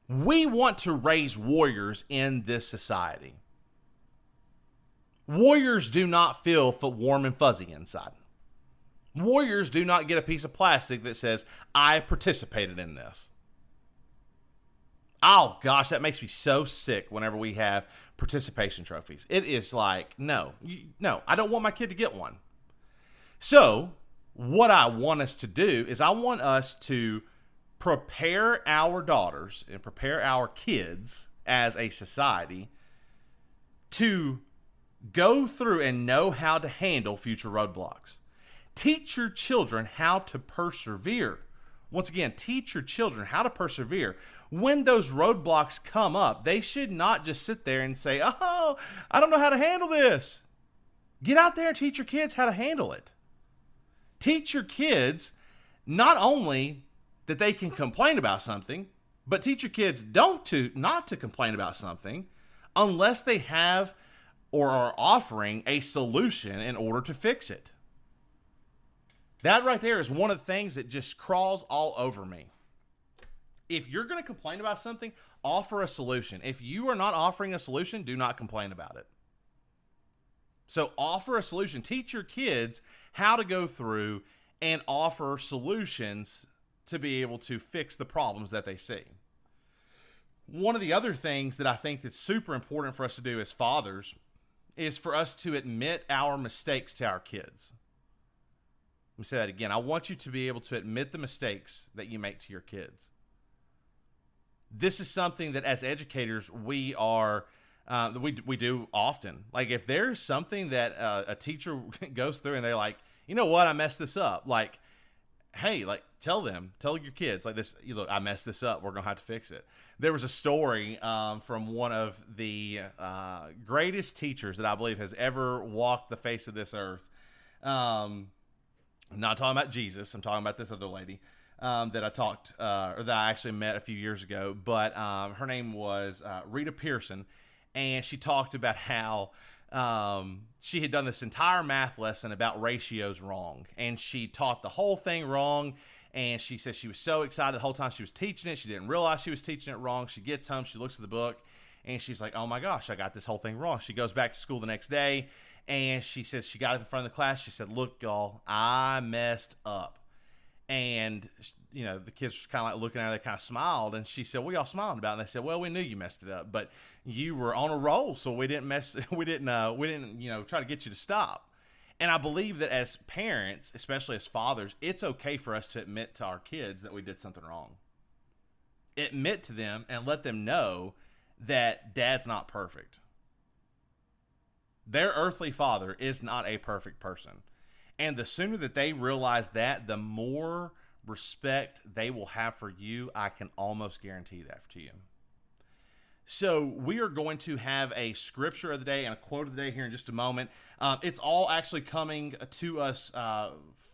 We want to raise warriors in this society. Warriors do not feel warm and fuzzy inside. Warriors do not get a piece of plastic that says, I participated in this. Oh, gosh, that makes me so sick whenever we have participation trophies. It is like, no, I don't want my kid to get one. So what I want us to do is I want us to prepare our daughters and prepare our kids as a society to go through and know how to handle future roadblocks. Teach your children how to persevere. Once again, teach your children how to persevere. When those roadblocks come up, they should not just sit there and say, oh, I don't know how to handle this. Get out there and teach your kids how to handle it. Teach your kids not only that they can complain about something, but teach your kids not to complain about something unless they have or are offering a solution in order to fix it. That right there is one of the things that just crawls all over me. If you're going to complain about something, offer a solution. If you are not offering a solution, do not complain about it. So offer a solution. Teach your kids how to go through and offer solutions to be able to fix the problems that they see. One of the other things that I think that's super important for us to do as fathers is for us to admit our mistakes to our kids. Let me say that again. I want you to be able to admit the mistakes that you make to your kids. This is something that as educators we do often. Like if there's something that a teacher goes through and they're like, you know what, I messed this up. Like, hey, like tell your kids like this. You look, I messed this up. We're gonna have to fix it. There was a story from one of the greatest teachers that I believe has ever walked the face of this earth. I'm not talking about Jesus. I'm talking about this other lady that I actually met a few years ago. But her name was Rita Pearson, and she talked about how she had done this entire math lesson about ratios wrong, and she taught the whole thing wrong. And she said she was so excited the whole time she was teaching it. She didn't realize she was teaching it wrong. She gets home, she looks at the book, and she's like, oh my gosh, I got this whole thing wrong. She goes back to school the next day, and she says she got up in front of the class. She said, look, y'all, I messed up. And, the kids were kind of like looking at her. They kind of smiled. And she said, what y'all smiling about? And they said, well, we knew you messed it up, but you were on a roll. So we didn't try to get you to stop. And I believe that as parents, especially as fathers, it's okay for us to admit to our kids that we did something wrong. Admit to them and let them know that dad's not perfect. Their earthly father is not a perfect person. And the sooner that they realize that, the more respect they will have for you. I can almost guarantee that to you. So we are going to have a scripture of the day and a quote of the day here in just a moment. It's all actually coming to us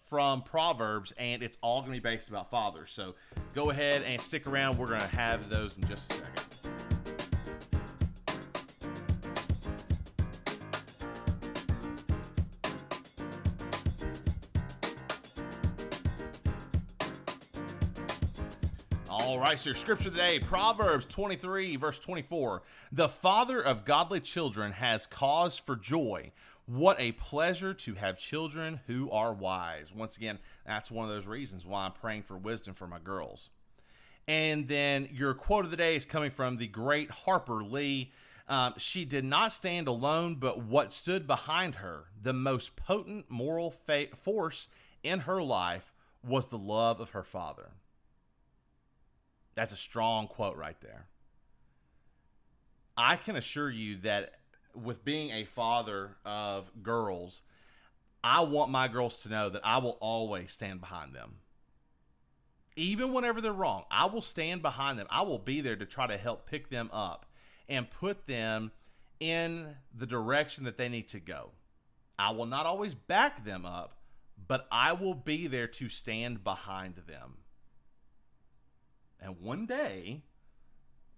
from Proverbs, and it's all going to be based about fathers. So go ahead and stick around. We're going to have those in just a second. All right, so your scripture today, Proverbs 23, verse 24. The father of godly children has cause for joy. What a pleasure to have children who are wise. Once again, that's one of those reasons why I'm praying for wisdom for my girls. And then your quote of the day is coming from the great Harper Lee. She did not stand alone, but what stood behind her, the most potent moral force in her life, was the love of her father. That's a strong quote right there. I can assure you that with being a father of girls, I want my girls to know that I will always stand behind them. Even whenever they're wrong, I will stand behind them. I will be there to try to help pick them up and put them in the direction that they need to go. I will not always back them up, but I will be there to stand behind them. And one day,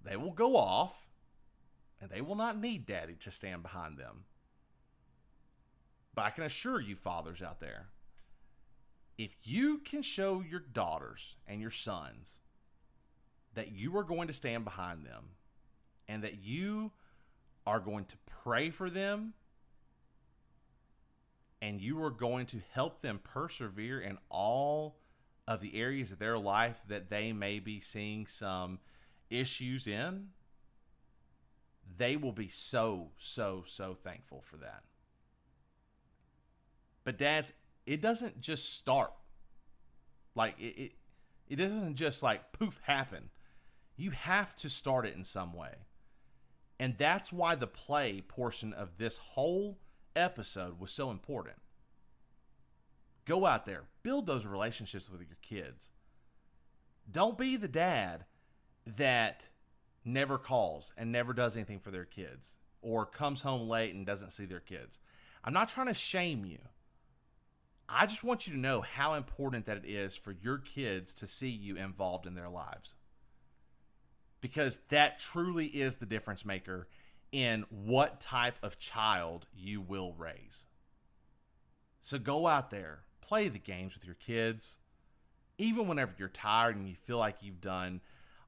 they will go off, and they will not need daddy to stand behind them. But I can assure you, fathers out there, if you can show your daughters and your sons that you are going to stand behind them and that you are going to pray for them and you are going to help them persevere in all of the areas of their life that they may be seeing some issues in, they will be so thankful for that. But dads, it doesn't just start. Like it doesn't just like poof happen. You have to start it in some way. And that's why the play portion of this whole episode was so important. Go out there, build those relationships with your kids. Don't be the dad that never calls and never does anything for their kids or comes home late and doesn't see their kids. I'm not trying to shame you. I just want you to know how important that it is for your kids to see you involved in their lives. Because that truly is the difference maker in what type of child you will raise. So go out there, play the games with your kids. Even whenever you're tired and you feel like you've done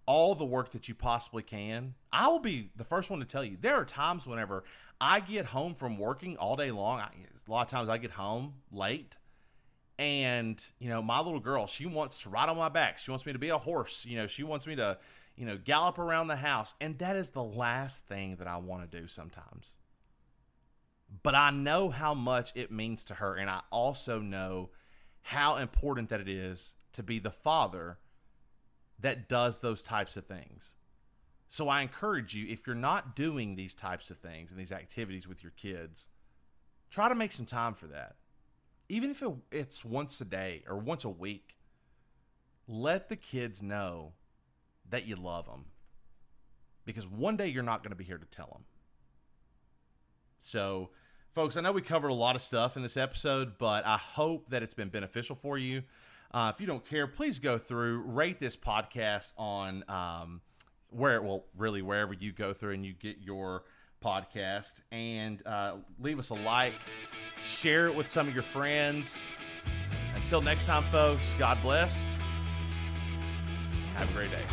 all the work that you possibly can, I will be the first one to tell you, there are times whenever I get home from working all day long, a lot of times I get home late, and, my little girl, she wants to ride on my back. She wants me to be a horse. She wants me to, gallop around the house. And that is the last thing that I want to do sometimes. But I know how much it means to her. And I also know how important that it is to be the father that does those types of things. So I encourage you, if you're not doing these types of things and these activities with your kids, try to make some time for that. Even if it's once a day or once a week, let the kids know that you love them. Because one day you're not going to be here to tell them. So, folks, I know we covered a lot of stuff in this episode, but I hope that it's been beneficial for you. If you don't care, please go through, rate this podcast on wherever you go through and you get your podcast, and leave us a like, share it with some of your friends. Until next time, folks, God bless. Have a great day.